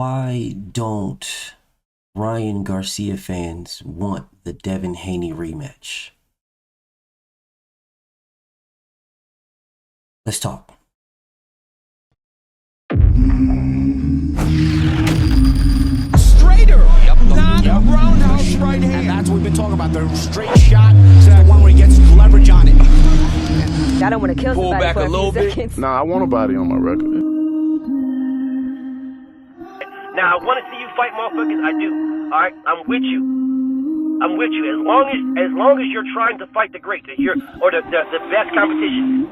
Why don't Ryan Garcia fans want the Devin Haney rematch? Let's talk. Straighter, not roundhouse right hand. And that's what we've been talking about, the straight shot, the one where he gets leverage on it. I don't want to kill somebody back for a little bit. seconds. Nah, I want a body on my record. Now, I want to see you fight motherfuckers. I do. All right? I'm with you. I'm with you. As long as you're trying to fight the great, the best competition.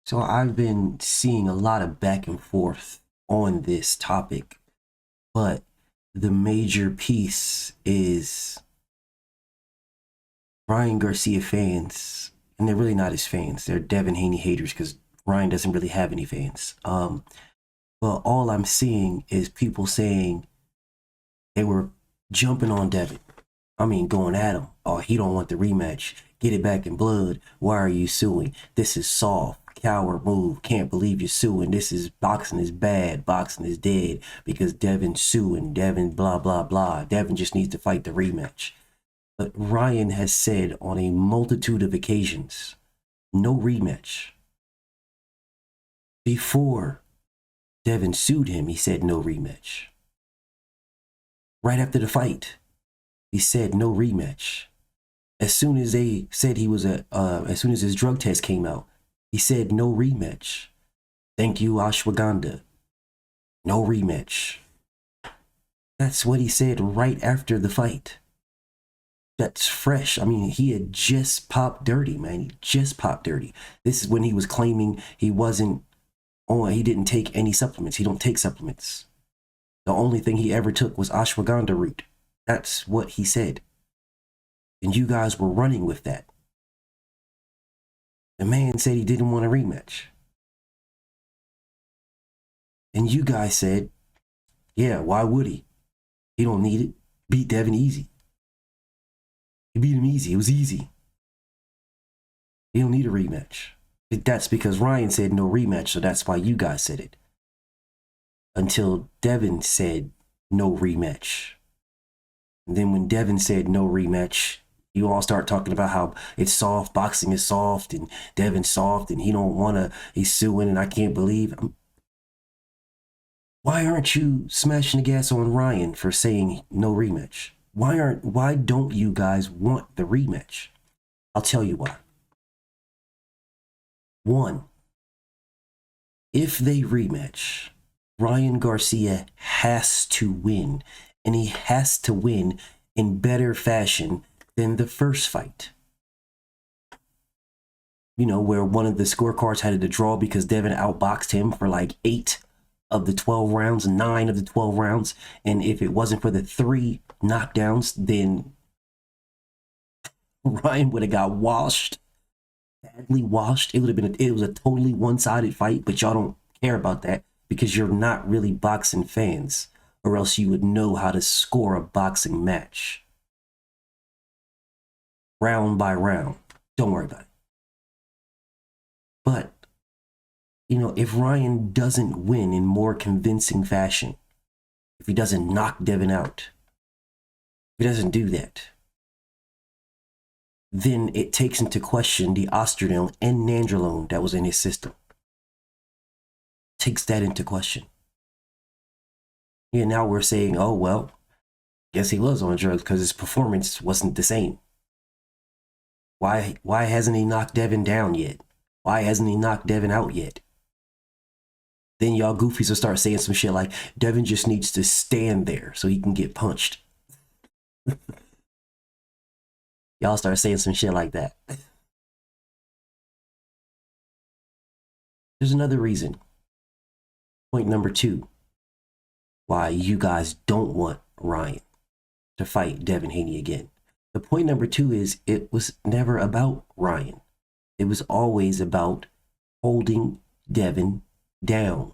So I've been seeing a lot of back and forth on this topic, but the major piece is Ryan Garcia fans, and they're really not his fans. They're Devin Haney haters because Ryan doesn't really have any fans. But all I'm seeing is people saying they were jumping on Devin. I mean, going at him. Oh, he don't want the rematch. Get it back in blood. Why are you suing? This is soft. Coward move. Can't believe you're suing. This is boxing is bad. Boxing is dead because Devin's suing. Devin blah, blah, blah. Devin just needs to fight the rematch. But Ryan has said on a multitude of occasions, no rematch. Before Devin sued him, he said no rematch. Right after the fight, he said no rematch. As soon as they said he was as soon as his drug test came out, he said no rematch. Thank you, ashwagandha. No rematch. That's what he said right after the fight. That's fresh. I mean, he had just popped dirty, man. He just popped dirty. This is when he was claiming he didn't take any supplements. He don't take supplements. The only thing he ever took was ashwagandha root. That's what he said. And you guys were running with that. The man said he didn't want a rematch. And you guys said, yeah, why would he? He don't need it. Beat Devin easy. He beat him easy. It was easy. He don't need a rematch. That's because Ryan said no rematch, so that's why you guys said it. Until Devin said no rematch. And then when Devin said no rematch, you all start talking about how it's soft, boxing is soft, and Devin's soft, and he don't want to, he's suing, and I can't believe. Why aren't you smashing the gas on Ryan for saying no rematch? Why don't you guys want the rematch? I'll tell you why. One, if they rematch, Ryan Garcia has to win, and he has to win in better fashion than the first fight. You know, where one of the scorecards had it a draw because Devin outboxed him for like 8 of the 12 rounds, 9 of the 12 rounds. And if it wasn't for the 3 knockdowns, then Ryan would have got washed, badly washed. It was a totally one-sided fight, but y'all don't care about that because you're not really boxing fans, or else you would know how to score a boxing match. Round by round. Don't worry about it. But, you know, if Ryan doesn't win in more convincing fashion, if he doesn't knock Devin out, if he doesn't do that, then it takes into question the Osterdyne and Nandrolone that was in his system. Takes that into question. Yeah, now we're saying, oh, well, guess he was on drugs because his performance wasn't the same. Why hasn't he knocked Devin down yet? Why hasn't he knocked Devin out yet? Then y'all goofies will start saying some shit like, Devin just needs to stand there so he can get punched. Y'all start saying some shit like that. There's another reason. Point number 2. Why you guys don't want Ryan to fight Devin Haney again. The point number 2 is it was never about Ryan. It was always about holding Devin down.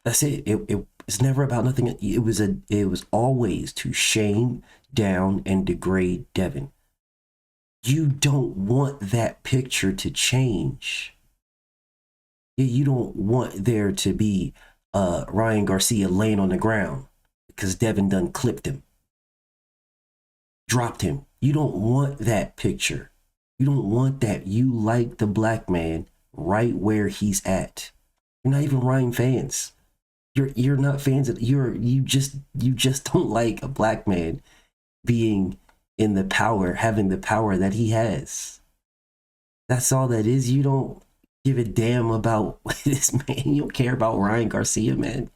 That's it. It's never about nothing. It was always to shame, down, and degrade Devin. You don't want that picture to change. You don't want there to be Ryan Garcia laying on the ground because Devin done clipped him, dropped him. You don't want that picture. You don't want that. You like the black man right where he's at. You're not even Ryan fans. You're not fans of you just don't like a black man being in the power, having the power that he has. That's all that is. You don't give a damn about this man. You don't care about Ryan Garcia, man.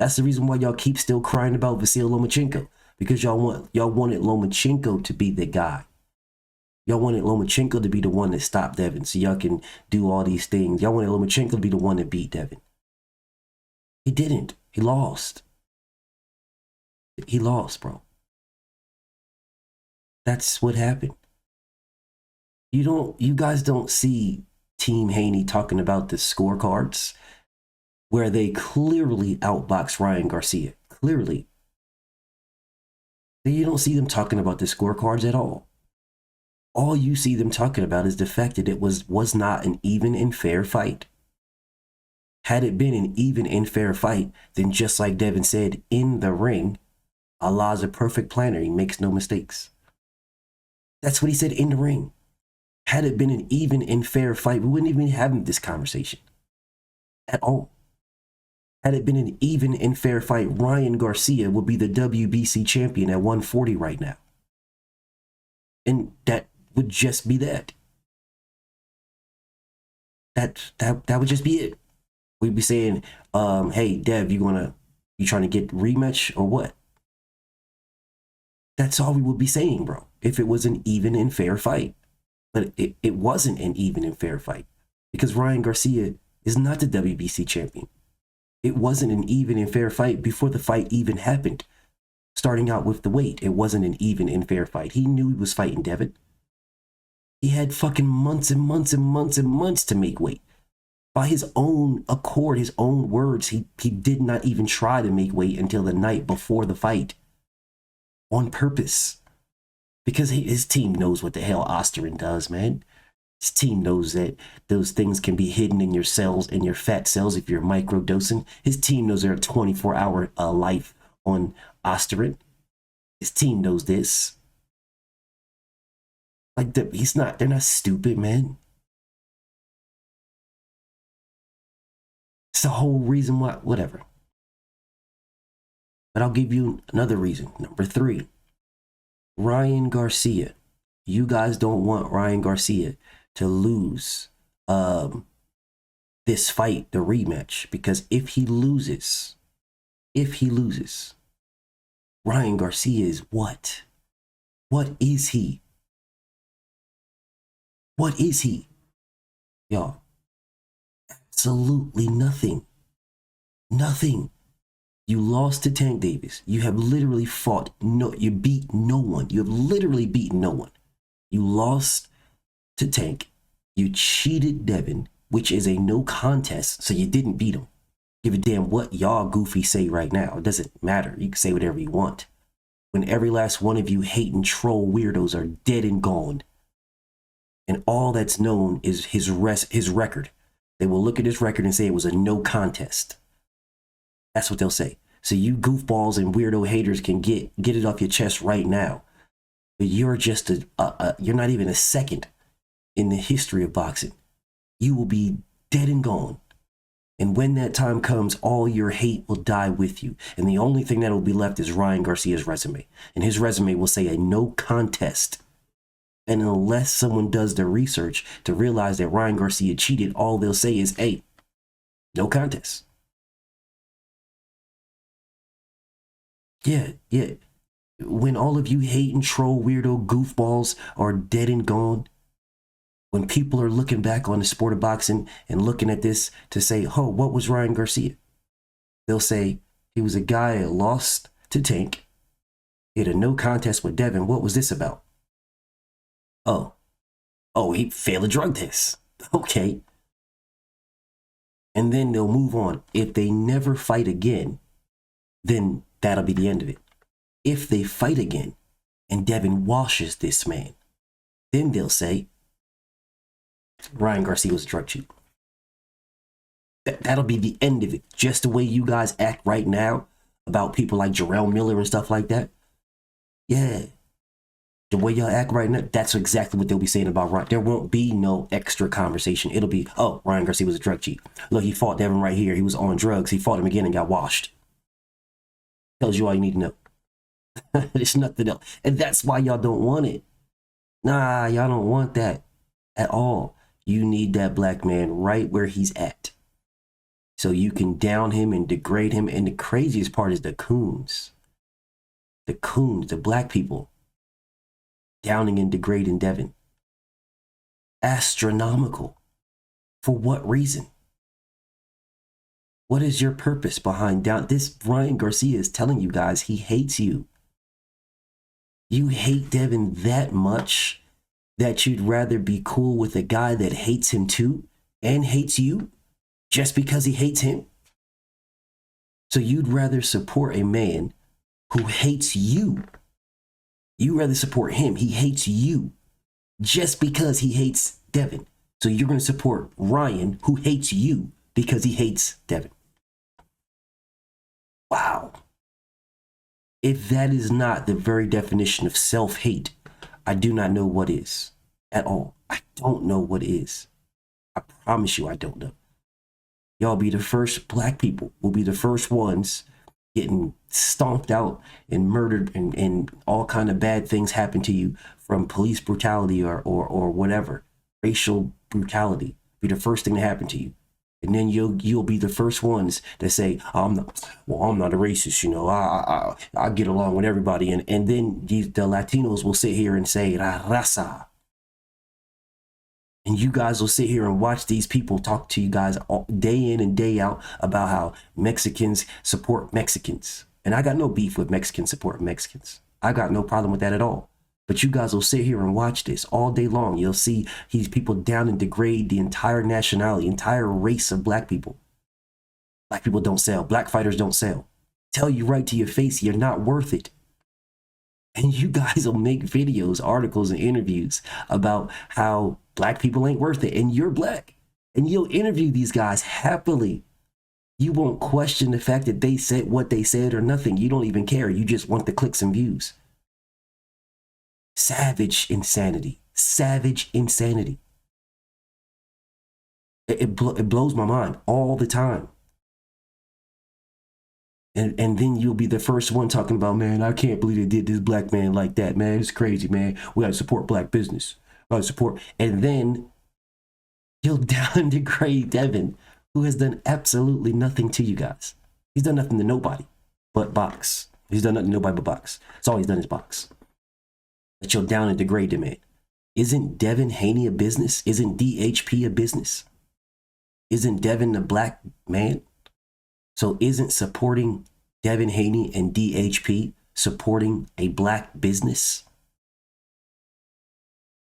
That's the reason why y'all keep still crying about Vasil Lomachenko, because y'all wanted Lomachenko to be the guy. Y'all wanted Lomachenko to be the one that stopped Devin, so y'all can do all these things. Y'all wanted Lomachenko to be the one that beat Devin. He didn't. He lost. He lost, bro. That's what happened. You guys don't see Team Haney talking about the scorecards where they clearly outboxed Ryan Garcia. Clearly. You don't see them talking about the scorecards at all. All you see them talking about is the fact that it was not an even and fair fight. Had it been an even and fair fight, then just like Devin said, in the ring, Allah's a perfect planner. He makes no mistakes. That's what he said in the ring. Had it been an even and fair fight, we wouldn't even be having this conversation at all. Had it been an even and fair fight, Ryan Garcia would be the WBC champion at 140 right now. And that would just be that. That would just be it. We'd be saying, hey, Dev, you trying to get rematch or what? That's all we would be saying, bro, if it was an even and fair fight. But it wasn't an even and fair fight because Ryan Garcia is not the WBC champion. It wasn't an even and fair fight before the fight even happened. Starting out with the weight, it wasn't an even and fair fight. He knew he was fighting Devin. He had fucking months and months and months and months to make weight. By his own accord, his own words, he did not even try to make weight until the night before the fight. On purpose. Because his team knows what the hell Osterin does, man. His team knows that those things can be hidden in your cells, in your fat cells, if you're microdosing. His team knows there are 24-hour life on Osterin. His team knows this. Like, they're not stupid, man. It's the whole reason why, whatever. But I'll give you another reason. Number 3, Ryan Garcia. You guys don't want Ryan Garcia to lose this fight, the rematch, because if he loses, Ryan Garcia is what? What is he? What is he? Y'all. Absolutely nothing. Nothing. You lost to Tank Davis. You have literally you beat no one. You have literally beaten no one. You lost to Tank. You cheated Devin, which is a no contest, so you didn't beat him. Give a damn what y'all goofy say right now. It doesn't matter. You can say whatever you want. When every last one of you hate and troll weirdos are dead and gone. And all that's known is his record. They will look at his record and say it was a no contest. That's what they'll say. So you goofballs and weirdo haters can get it off your chest right now. But you're just you're not even a second in the history of boxing. You will be dead and gone. And when that time comes, all your hate will die with you. And the only thing that will be left is Ryan Garcia's resume. And his resume will say a no contest. And unless someone does their research to realize that Ryan Garcia cheated, all they'll say is, hey, no contest. Yeah. When all of you hate and troll weirdo goofballs are dead and gone, when people are looking back on the sport of boxing and looking at this to say, oh, what was Ryan Garcia? They'll say he was a guy that lost to Tank. He had a no contest with Devin. What was this about? Oh, he failed a drug test. Okay. And then they'll move on. If they never fight again, then that'll be the end of it. If they fight again and Devin washes this man, then they'll say Ryan Garcia was a drug cheat. That'll be the end of it. Just the way you guys act right now about people like Jarrell Miller and stuff like that. Yeah. The way y'all act right now, that's exactly what they'll be saying about Ryan. There won't be no extra conversation. It'll be, oh, Ryan Garcia was a drug cheat. Look, he fought Devin right here. He was on drugs. He fought him again and got washed. Tells you all you need to know. There's nothing else. And that's why y'all don't want it. Nah, y'all don't want that at all. You need that black man right where he's at. So you can down him and degrade him. And the craziest part is the coons. The coons, the black people, downing and degrading Devin. Astronomical. For what reason? What is your purpose behind down? This Ryan Garcia is telling you guys he hates you. You hate Devin that much that you'd rather be cool with a guy that hates him too and hates you just because he hates him? So you'd rather support a man who hates you. You rather support him. He hates you just because he hates Devin. So you're going to support Ryan who hates you because he hates Devin. Wow. If that is not the very definition of self-hate, I do not know what is at all. I don't know what is. I promise you I don't know. Y'all be the first, black people will be the first ones getting stomped out and murdered and all kind of bad things happen to you from police brutality or whatever. Racial brutality be the first thing to happen to you. And then you'll be the first ones that say, I'm not a racist, you know, I get along with everybody. And then the Latinos will sit here and say, La raza. And you guys will sit here and watch these people talk to you guys all, day in and day out about how Mexicans support Mexicans. And I got no beef with Mexicans supporting Mexicans. I got no problem with that at all. But you guys will sit here and watch this all day long. You'll see these people down and degrade the entire nationality, entire race of black people. Black people don't sell. Black fighters don't sell. Tell you right to your face, you're not worth it. And you guys will make videos, articles, and interviews about how black people ain't worth it. And you're black. And you'll interview these guys happily. You won't question the fact that they said what they said or nothing. You don't even care. You just want the clicks and views. Savage insanity. Savage insanity. It blows my mind all the time. And then you'll be the first one talking about, man, I can't believe they did this black man like that, man. It's crazy, man. We gotta support black business. We gotta support. And then you'll down and degrade Devin, who has done absolutely nothing to you guys. He's done nothing to nobody but box. He's done nothing to nobody but box. That's all he's done is box. But you'll down and degrade him, man. Isn't Devin Haney a business? Isn't DHP a business? Isn't Devin a black man? So isn't supporting Devin Haney and DHP supporting a black business?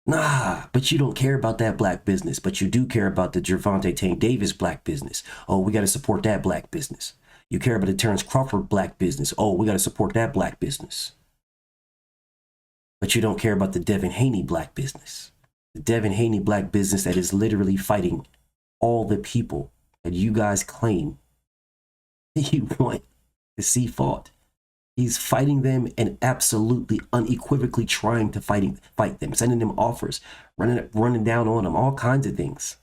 Nah, but you don't care about that black business, but you do care about the Gervonta Tank Davis black business. Oh, we got to support that black business. You care about the Terrence Crawford black business. Oh, we got to support that black business. But you don't care about the Devin Haney black business. The Devin Haney black business that is literally fighting all the people that you guys claim you want to see fought. He's fighting them and absolutely unequivocally trying to fight them, sending them offers, running down on them, all kinds of things.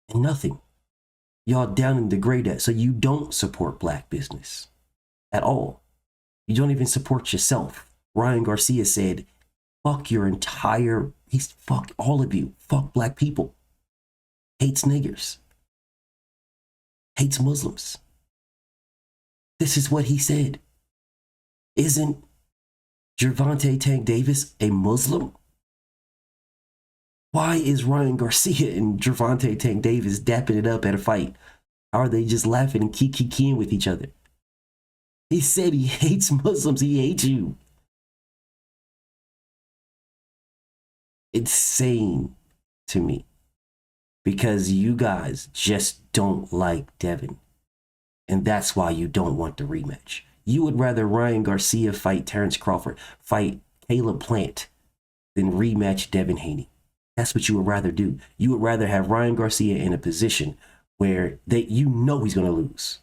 And nothing. Y'all down and degrade that. So you don't support black business at all. You don't even support yourself. Ryan Garcia said, fuck your entire, fuck all of you. Fuck black people. Hates niggers. Hates Muslims. This is what he said. Isn't Gervonta Tank Davis a Muslim? Why is Ryan Garcia and Gervonta Tank Davis dapping it up at a fight? How are they just laughing and kikiing with each other? He said he hates Muslims. He hates you. It's insane to me because you guys just don't like Devin. And that's why you don't want the rematch. You would rather Ryan Garcia fight Terrence Crawford, fight Caleb Plant, than rematch Devin Haney. That's what you would rather do. You would rather have Ryan Garcia in a position where you know he's going to lose.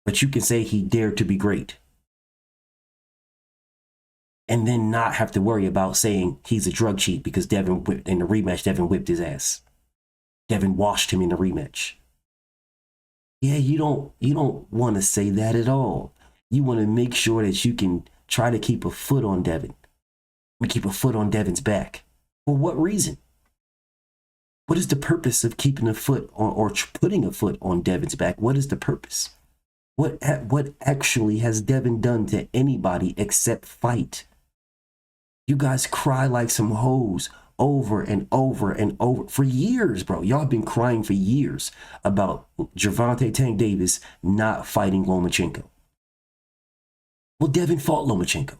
But you can say he dared to be great. And then not have to worry about saying he's a drug cheat because Devin whipped in the rematch, Devin whipped his ass. Devin washed him in the rematch. Yeah, you don't want to say that at all. You want to make sure that you can try to keep a foot on Devin. Keep a foot on Devin's back. For what reason? What is the purpose of keeping a foot on, or putting a foot on Devin's back? What is the purpose? What actually has Devin done to anybody except fight? You guys cry like some hoes over and over and over for years, bro. Y'all have been crying for years about Gervonta Tank Davis not fighting Lomachenko. Well, Devin fought Lomachenko.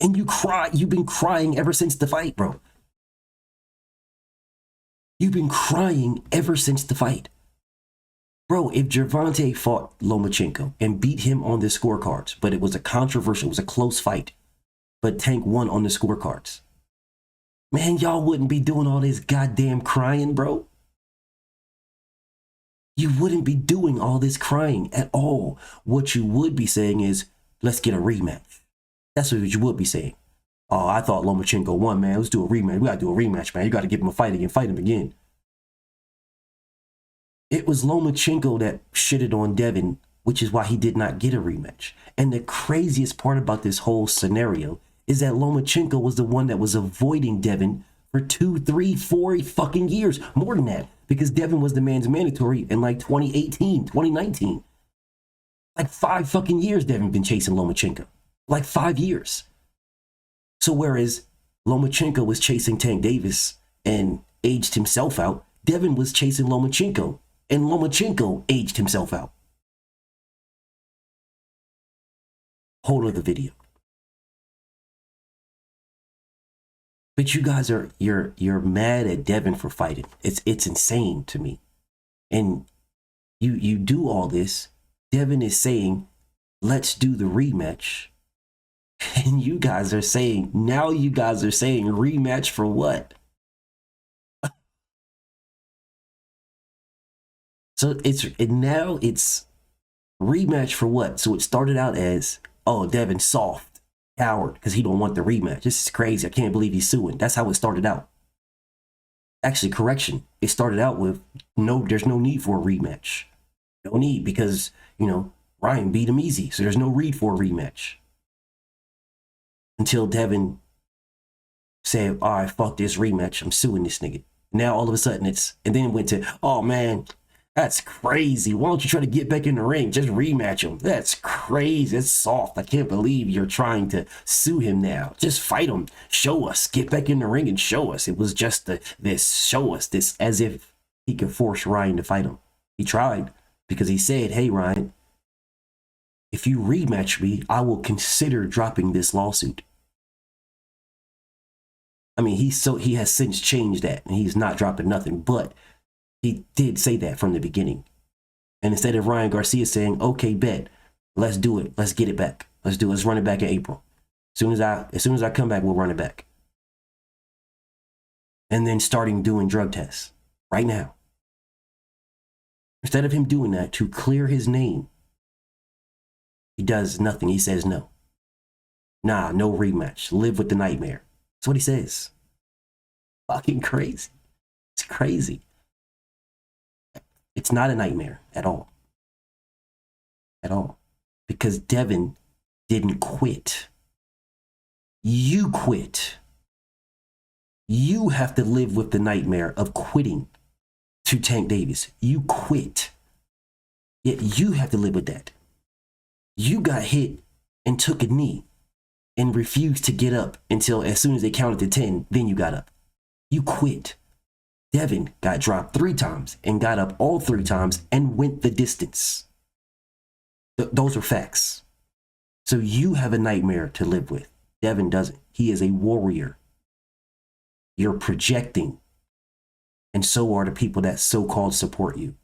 And you've been crying ever since the fight, bro. You've been crying ever since the fight. Bro, if Gervonta fought Lomachenko and beat him on the scorecards, but it was a controversial, it was a close fight, but Tank won on the scorecards, man, y'all wouldn't be doing all this goddamn crying, bro. You wouldn't be doing all this crying at all. What you would be saying is, let's get a rematch. That's what you would be saying. Oh, I thought Lomachenko won, man. Let's do a rematch. We got to do a rematch, man. You got to give him a fight again. Fight him again. It was Lomachenko that shitted on Devin, which is why he did not get a rematch. And the craziest part about this whole scenario is that Lomachenko was the one that was avoiding Devin for 2, 3, 4 fucking years. More than that, because Devin was the man's mandatory in like 2018, 2019. Like 5 fucking years Devin been chasing Lomachenko. Like 5 years. So whereas Lomachenko was chasing Tank Davis and aged himself out, Devin was chasing Lomachenko and Lomachenko aged himself out. Whole other video. But you guys are you're mad at Devin for fighting. It's insane to me. And you do all this. Devin is saying, let's do the rematch. And you guys are saying rematch for what? So now it's rematch for what? So it started out as, oh, Devin soft, coward, because he don't want the rematch. This is crazy. I can't believe he's suing. That's how it started out. Actually, correction. It started out with, no, there's no need for a rematch. No need, because, Ryan beat him easy. So there's no need for a rematch. Until Devin said, all right, fuck this rematch. I'm suing this nigga. Now all of a sudden and then it went to, oh man, that's crazy. Why don't you try to get back in the ring? Just rematch him. That's crazy. It's soft. I can't believe you're trying to sue him now. Just fight him. Show us. Get back in the ring and show us. It was just show us this, as if he could force Ryan to fight him. He tried, because he said, hey, Ryan, if you rematch me, I will consider dropping this lawsuit. I mean, he has since changed that, and he's not dropping nothing, but he did say that from the beginning. And instead of Ryan Garcia saying, okay, bet, let's do it. Let's get it back. Let's run it back in April. As soon as I come back, we'll run it back. And then starting doing drug tests right now. Instead of him doing that to clear his name, he does nothing. He says no. Nah, no rematch. Live with the nightmare. That's what he says. Fucking crazy. It's crazy. It's not a nightmare at all. At all. Because Devin didn't quit. You quit. You have to live with the nightmare of quitting to Tank Davis. You quit. Yet you have to live with that. You got hit and took a knee and refused to get up until as soon as they counted to 10, then you got up. You quit. Devin got dropped 3 times and got up all 3 times and went the distance. Those are facts. So you have a nightmare to live with. Devin doesn't. He is a warrior. You're projecting. And so are the people that so-called support you.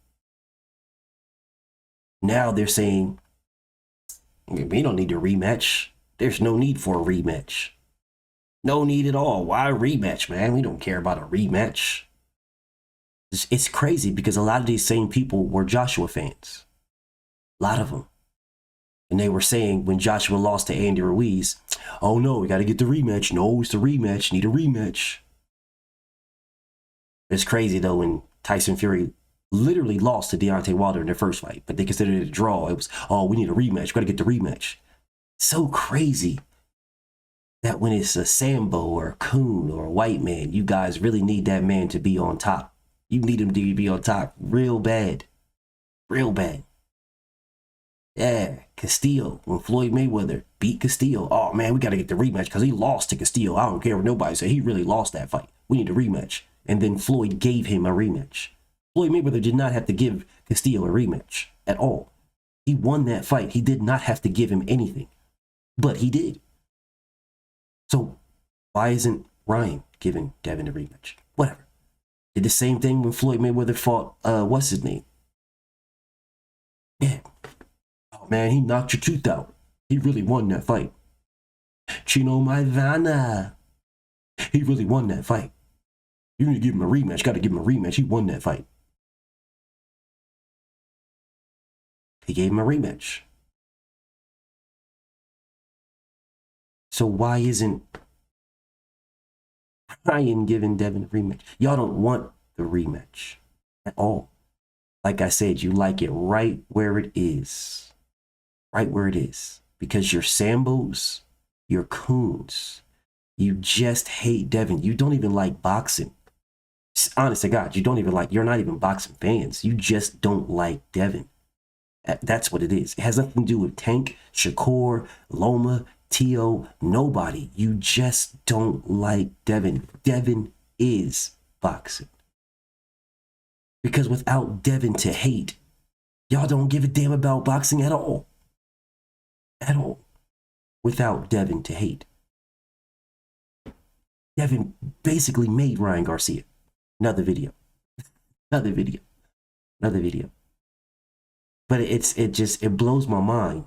Now they're saying, we don't need a rematch. There's no need for a rematch. No need at all. Why a rematch, man? We don't care about a rematch. It's crazy because a lot of these same people were Joshua fans. A lot of them. And they were saying when Joshua lost to Andy Ruiz, oh no, we got to get the rematch. No, it's the rematch. Need a rematch. It's crazy though when Tyson Fury literally lost to Deontay Wilder in their first fight, but they considered it a draw. It was, oh, we need a rematch. We got to get the rematch. So crazy that when it's a Sambo or a Coon or a white man, you guys really need that man to be on top. You need him to be on top real bad. Real bad. Yeah, Castillo, when Floyd Mayweather beat Castillo, oh man, we got to get the rematch because he lost to Castillo. I don't care what nobody said. He really lost that fight. We need a rematch. And then Floyd gave him a rematch. Floyd Mayweather did not have to give Castillo a rematch at all. He won that fight. He did not have to give him anything, but he did. So why isn't Ryan giving Devin a rematch? Whatever. Did the same thing when Floyd Mayweather fought, what's his name? Yeah. Oh man, he knocked your tooth out. He really won that fight. Chino Maidana. He really won that fight. You need to give him a rematch. Got to give him a rematch. He won that fight. He gave him a rematch. So why isn't Ryan giving Devin a rematch? Y'all don't want the rematch at all. Like I said, you like it right where it is. Right where it is. Because you're Sambos, you're Coons. You just hate Devin. You don't even like boxing. Honest to God, you're not even boxing fans. You just don't like Devin. That's what it is. It has nothing to do with Tank, Shakur, Loma, Tio, nobody. You just don't like Devin. Devin is boxing. Because without Devin to hate, y'all don't give a damn about boxing at all. At all. Without Devin to hate. Devin basically made Ryan Garcia. Another video. Another video. Another video. But it blows my mind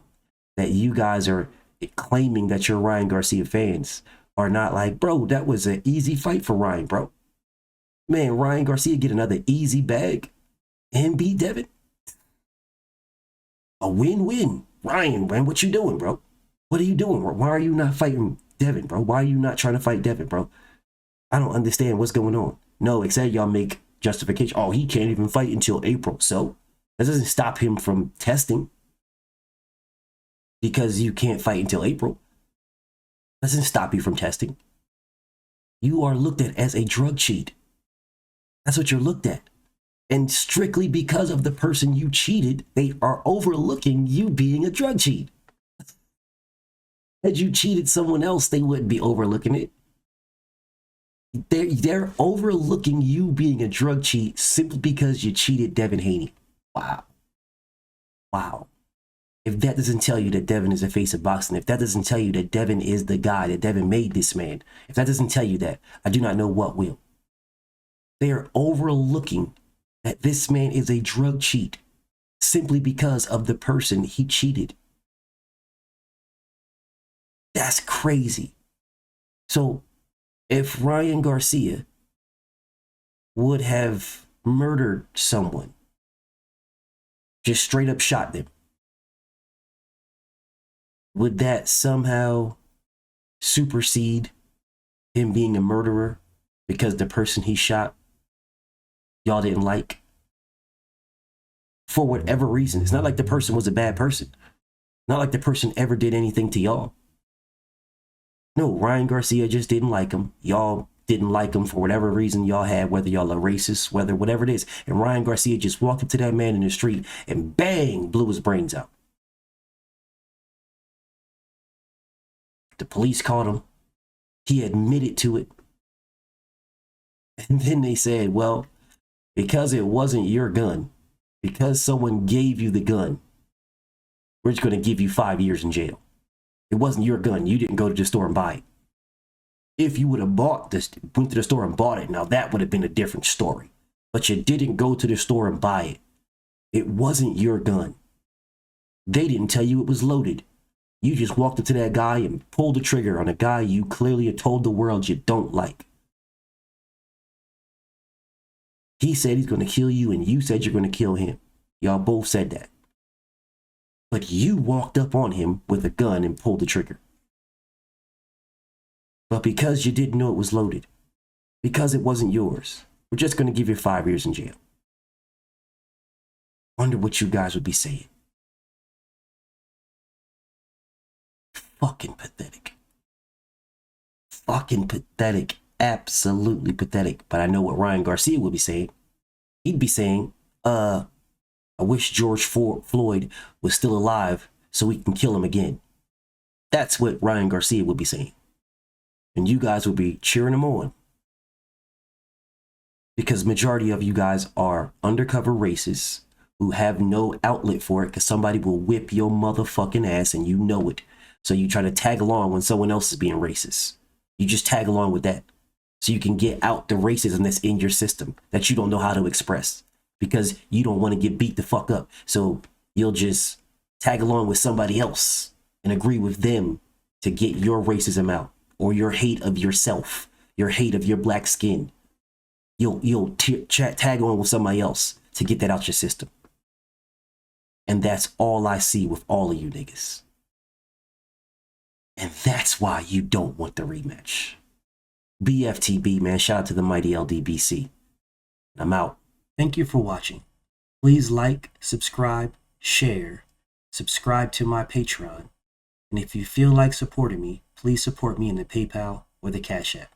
that you guys are claiming that you're Ryan Garcia fans are not like, bro, that was an easy fight for Ryan, bro. Man, Ryan Garcia get another easy bag and beat Devin. A win-win. Ryan, man, what you doing, bro? What are you doing? Why are you not fighting Devin, bro? Why are you not trying to fight Devin, bro? I don't understand what's going on. No, except y'all make justification. Oh, he can't even fight until April. So that doesn't stop him from testing. Because you can't fight until April. Doesn't stop you from testing. You are looked at as a drug cheat. That's what you're looked at. And strictly because of the person you cheated, they are overlooking you being a drug cheat. Had you cheated someone else, they wouldn't be overlooking it. They're overlooking you being a drug cheat simply because you cheated Devin Haney. Wow. Wow. If that doesn't tell you that Devin is the face of boxing, if that doesn't tell you that Devin is the guy, that Devin made this man, if that doesn't tell you that, I do not know what will. They are overlooking that this man is a drug cheat simply because of the person he cheated. That's crazy. So if Ryan Garcia would have murdered someone, just straight up shot them, would that somehow supersede him being a murderer because the person he shot y'all didn't like? For whatever reason. It's not like the person was a bad person. Not like the person ever did anything to y'all. No, Ryan Garcia just didn't like him. Y'all didn't like him for whatever reason y'all had, whether y'all are racist, whatever it is. And Ryan Garcia just walked up to that man in the street and bang, blew his brains out. The police caught him. He admitted to it. And then they said, well, because it wasn't your gun, because someone gave you the gun, we're just going to give you 5 years in jail. It wasn't your gun. You didn't go to the store and buy it. If you would have went to the store and bought it, now that would have been a different story. But you didn't go to the store and buy it. It wasn't your gun. They didn't tell you it was loaded. You just walked up to that guy and pulled the trigger on a guy you clearly had told the world you don't like. He said he's going to kill you and you said you're going to kill him. Y'all both said that. But you walked up on him with a gun and pulled the trigger. But because you didn't know it was loaded, because it wasn't yours, we're just going to give you 5 years in jail. Wonder what you guys would be saying. Fucking pathetic. Fucking pathetic. Absolutely pathetic. But I know what Ryan Garcia would be saying. He'd be saying, I wish George Floyd was still alive so we can kill him again. That's what Ryan Garcia would be saying. And you guys would be cheering him on. Because majority of you guys are undercover racists who have no outlet for it because somebody will whip your motherfucking ass and you know it. So you try to tag along when someone else is being racist. You just tag along with that. So you can get out the racism that's in your system that you don't know how to express. Because you don't want to get beat the fuck up. So you'll just tag along with somebody else and agree with them to get your racism out. Or your hate of yourself. Your hate of your black skin. You'll tag on with somebody else to get that out your system. And that's all I see with all of you niggas. And that's why you don't want the rematch. BFTB, man. Shout out to the mighty LDBC. I'm out. Thank you for watching. Please like, subscribe, share, subscribe to my Patreon. And if you feel like supporting me, please support me in the PayPal or the Cash App.